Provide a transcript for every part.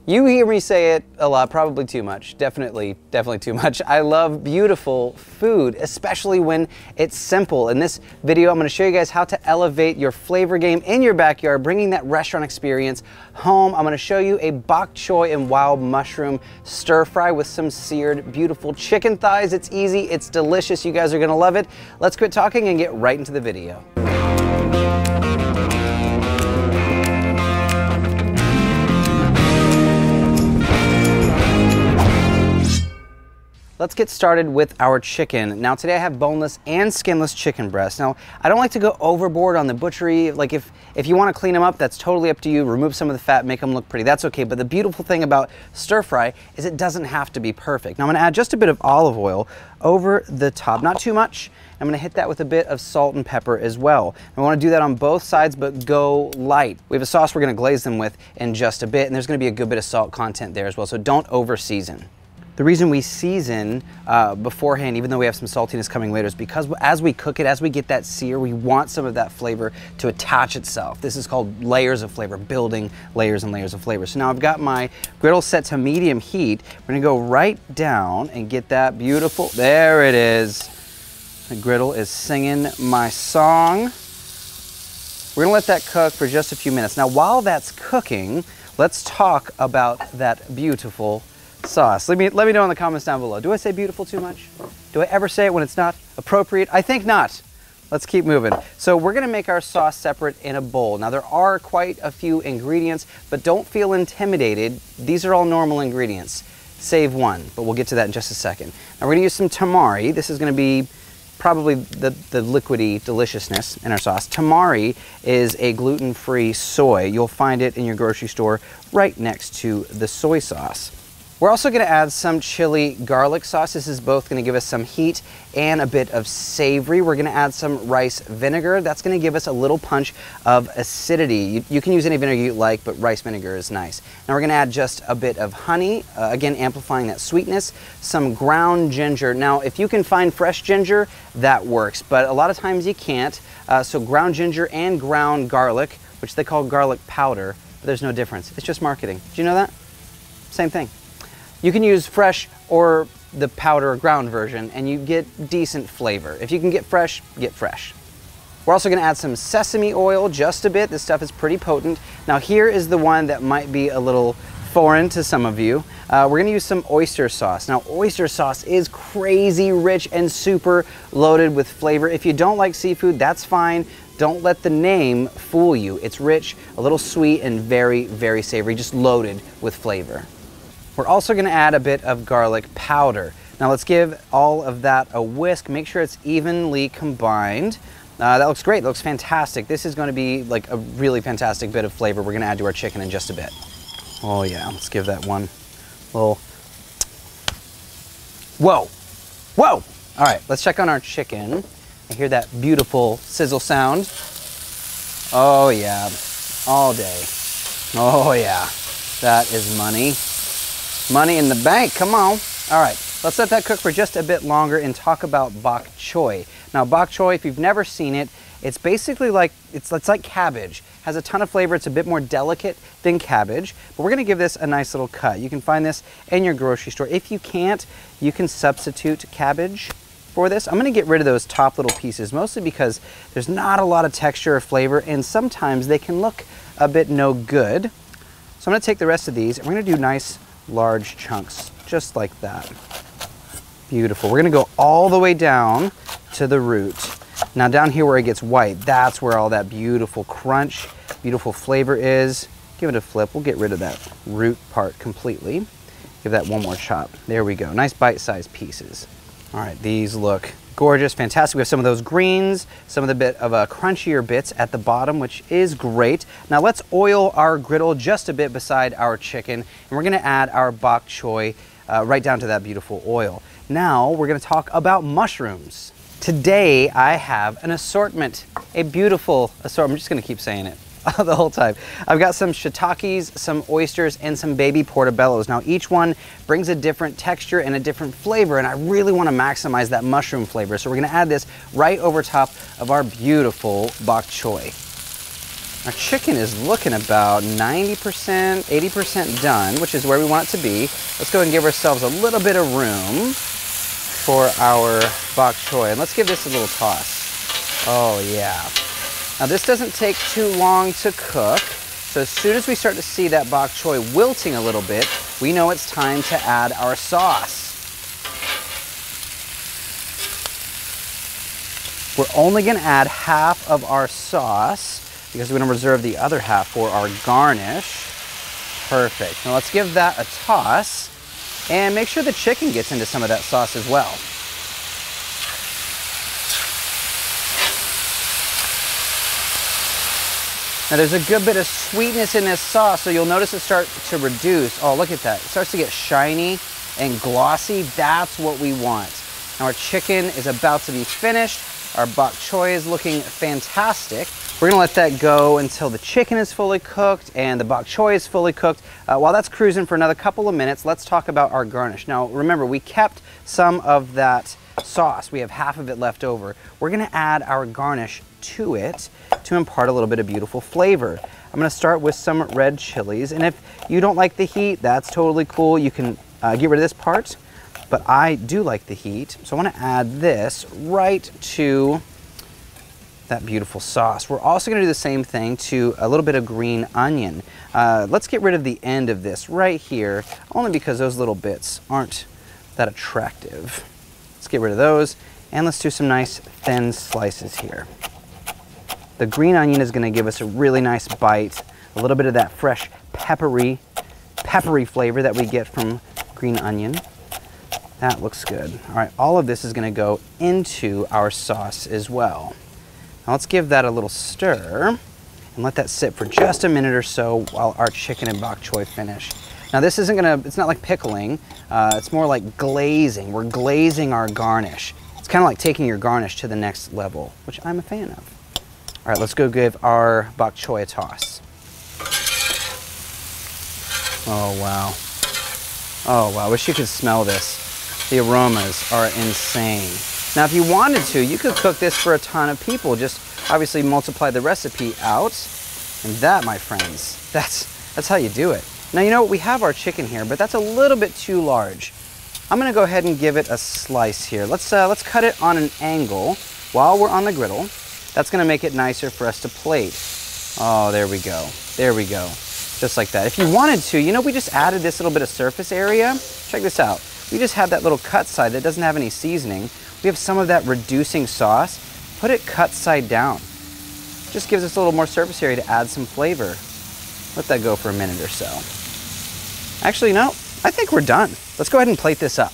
You hear me say it a lot, probably too much, definitely too much. I love beautiful food, especially when it's simple. In this video, I'm gonna show you guys how to elevate your flavor game in your backyard, bringing that restaurant experience home. I'm gonna show you a bok choy and wild mushroom stir fry with some seared, beautiful chicken thighs. It's easy, it's delicious, you guys are gonna love it. Let's quit talking and get right into the video. Let's get started with our chicken. Now today I have boneless and skinless chicken breasts. Now I don't like to go overboard on the butchery. Like if you want to clean them up, that's totally up to you. Remove some of the fat, make them look pretty, that's okay. But the beautiful thing about stir fry is it doesn't have to be perfect. Now I'm gonna add just a bit of olive oil over the top, not too much. I'm gonna hit that with a bit of salt and pepper as well. I wanna do that on both sides, but go light. We have a sauce we're gonna glaze them with in just a bit, and there's gonna be a good bit of salt content there as well, so don't over season. The reason we season beforehand, even though we have some saltiness coming later, is because as we cook it, as we get that sear, we want some of that flavor to attach itself. This is called layers of flavor, building layers and layers of flavor. So now I've got my griddle set to medium heat. We're gonna go right down and get that beautiful, there it is. The griddle is singing my song. We're gonna let that cook for just a few minutes. Now while that's cooking, let's talk about that beautiful sauce. Let me know in the comments down below. Do I say beautiful too much? Do I ever say it when it's not appropriate? I think not. Let's keep moving. So we're gonna make our sauce separate in a bowl. Now there are quite a few ingredients, but don't feel intimidated. These are all normal ingredients, save one, but we'll get to that in just a second. Now we're gonna use some tamari. This is gonna be probably the liquidy deliciousness in our sauce. Tamari is a gluten-free soy. You'll find it in your grocery store right next to the soy sauce. We're also gonna add some chili garlic sauce. This is both gonna give us some heat and a bit of savory. We're gonna add some rice vinegar. That's gonna give us a little punch of acidity. You can use any vinegar you like, but rice vinegar is nice. Now we're gonna add just a bit of honey, again amplifying that sweetness, some ground ginger. Now if you can find fresh ginger, that works, but a lot of times you can't. So ground ginger and ground garlic, which they call garlic powder, but there's no difference. It's just marketing. Did you know that? Same thing. You can use fresh or the powder or ground version and you get decent flavor. If you can get fresh, get fresh. We're also gonna add some sesame oil, just a bit. This stuff is pretty potent. Now here is the one that might be a little foreign to some of you. We're gonna use some oyster sauce. Now oyster sauce is crazy rich and super loaded with flavor. If you don't like seafood, that's fine. Don't let the name fool you. It's rich, a little sweet, and very, very savory, just loaded with flavor. We're also gonna add a bit of garlic powder. Now let's give all of that a whisk. Make sure it's evenly combined. That looks great, that looks fantastic. This is gonna be like a really fantastic bit of flavor we're gonna add to our chicken in just a bit. Oh yeah, let's give that one little, whoa, whoa. All right, let's check on our chicken. I hear that beautiful sizzle sound. Oh yeah, all day. Oh yeah, that is money. Money in the bank, come on. All right, let's let that cook for just a bit longer and talk about bok choy. Now bok choy, if you've never seen it, it's basically like, it's like cabbage. Has a ton of flavor, it's a bit more delicate than cabbage, but we're gonna give this a nice little cut. You can find this in your grocery store. If you can't, you can substitute cabbage for this. I'm gonna get rid of those top little pieces, mostly because there's not a lot of texture or flavor, and sometimes they can look a bit no good. So I'm gonna take the rest of these, and we're gonna do nice, large chunks, just like that. Beautiful. We're gonna go all the way down to the root. Now down here where it gets white, that's where all that beautiful crunch, beautiful flavor is. Give it a flip. We'll get rid of that root part completely. Give that one more chop. There we go. Nice bite-sized pieces. All right, these look gorgeous, fantastic. We have some of those greens, some of the bit of crunchier bits at the bottom, which is great. Now let's oil our griddle just a bit beside our chicken, and we're gonna add our bok choy right down to that beautiful oil. Now we're gonna talk about mushrooms. Today I have an assortment, a beautiful assortment. I'm just gonna keep saying it the whole time. I've got some shiitakes, some oysters, and some baby portobellos. Now each one brings a different texture and a different flavor, and I really want to maximize that mushroom flavor. So we're gonna add this right over top of our beautiful bok choy. Our chicken is looking about 90%, 80% done, which is where we want it to be. Let's go ahead and give ourselves a little bit of room for our bok choy. And let's give this a little toss. Oh yeah. Now this doesn't take too long to cook. So as soon as we start to see that bok choy wilting a little bit, we know it's time to add our sauce. We're only gonna add half of our sauce because we're gonna reserve the other half for our garnish. Perfect. Now let's give that a toss and make sure the chicken gets into some of that sauce as well. Now there's a good bit of sweetness in this sauce, so you'll notice it start to reduce. Oh, look at that. It starts to get shiny and glossy. That's what we want. Now our chicken is about to be finished. Our bok choy is looking fantastic. We're gonna let that go until the chicken is fully cooked and the bok choy is fully cooked. While that's cruising for another couple of minutes, let's talk about our garnish. Now remember, we kept some of that sauce. We have half of it left over. We're gonna add our garnish to it to impart a little bit of beautiful flavor. I'm gonna start with some red chilies, and if you don't like the heat, that's totally cool. You can get rid of this part, but I do like the heat, so I wanna add this right to that beautiful sauce. We're also gonna do the same thing to a little bit of green onion. Let's get rid of the end of this right here, only because those little bits aren't that attractive. Let's get rid of those, and let's do some nice thin slices here. The green onion is gonna give us a really nice bite, a little bit of that fresh peppery flavor that we get from green onion. That looks good. All right, all of this is gonna go into our sauce as well. Now let's give that a little stir and let that sit for just a minute or so while our chicken and bok choy finish. Now this isn't gonna, it's not like pickling, it's more like glazing. We're glazing our garnish. It's kind of like taking your garnish to the next level, which I'm a fan of. All right, let's go give our bok choy a toss. Oh wow. Oh wow, wish you could smell this. The aromas are insane. Now if you wanted to, you could cook this for a ton of people. Just obviously multiply the recipe out, and that, my friends, that's how you do it. Now you know we have our chicken here, but that's a little bit too large. I'm gonna go ahead and give it a slice here. Let's cut it on an angle while we're on the griddle. That's gonna make it nicer for us to plate. Oh, there we go. There we go. Just like that. If you wanted to, you know, we just added this little bit of surface area. Check this out. We just have that little cut side that doesn't have any seasoning. We have some of that reducing sauce. Put it cut side down. Just gives us a little more surface area to add some flavor. Let that go for a minute or so. Actually, no, I think we're done. Let's go ahead and plate this up.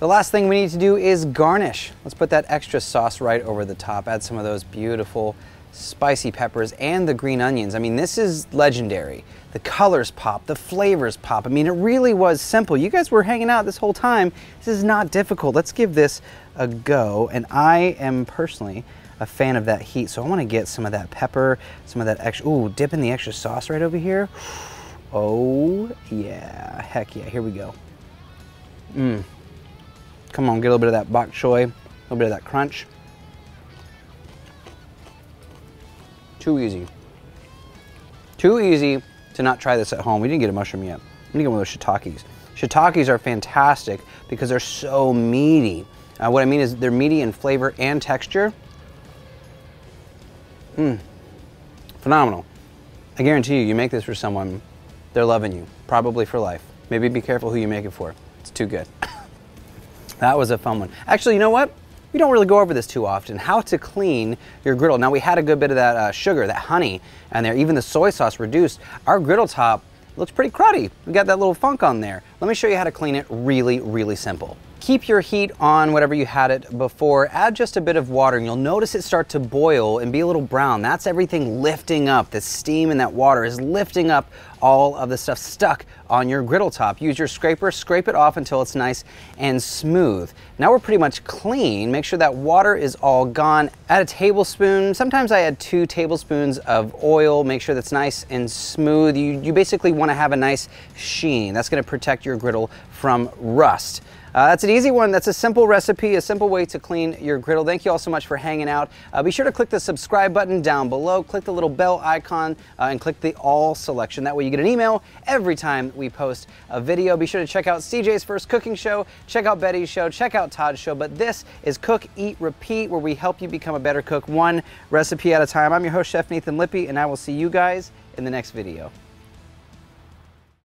The last thing we need to do is garnish. Let's put that extra sauce right over the top. Add some of those beautiful spicy peppers and the green onions. I mean, this is legendary. The colors pop, the flavors pop. I mean, it really was simple. You guys were hanging out this whole time. This is not difficult. Let's give this a go. And I am personally a fan of that heat, so I want to get some of that pepper, some of that extra, ooh, dip in the extra sauce right over here. Oh yeah, heck yeah, here we go. Come on, get a little bit of that bok choy, a little bit of that crunch. Too easy. Too easy to not try this at home. We didn't get a mushroom yet. I'm gonna get one of those shiitakes. Shiitakes are fantastic because they're so meaty. What I mean is they're meaty in flavor and texture. Phenomenal. I guarantee you, you make this for someone, they're loving you, probably for life. Maybe be careful who you make it for. It's too good. That was a fun one. Actually, you know what? We don't really go over this too often, how to clean your griddle. Now we had a good bit of that sugar, that honey, and there, even the soy sauce reduced. Our griddle top looks pretty cruddy. We got that little funk on there. Let me show you how to clean it really, really simple. Keep your heat on whatever you had it before. Add just a bit of water and you'll notice it start to boil and be a little brown. That's everything lifting up. The steam in that water is lifting up all of the stuff stuck on your griddle top. Use your scraper, scrape it off until it's nice and smooth. Now we're pretty much clean. Make sure that water is all gone. Add a tablespoon, sometimes I add 2 tablespoons of oil. Make sure that's nice and smooth. You basically want to have a nice sheen. That's going to protect your griddle from rust. That's an easy one. That's a simple recipe, a simple way to clean your griddle. Thank you all so much for hanging out. Be sure to click the subscribe button down below, click the little bell icon, and click the all selection. That way you get an email every time we post a video. Be sure to check out CJ's First Cooking Show, check out Betty's show, check out Todd's show. But this is Cook, Eat, Repeat, where we help you become a better cook, one recipe at a time. I'm your host, Chef Nathan Lippy, and I will see you guys in the next video.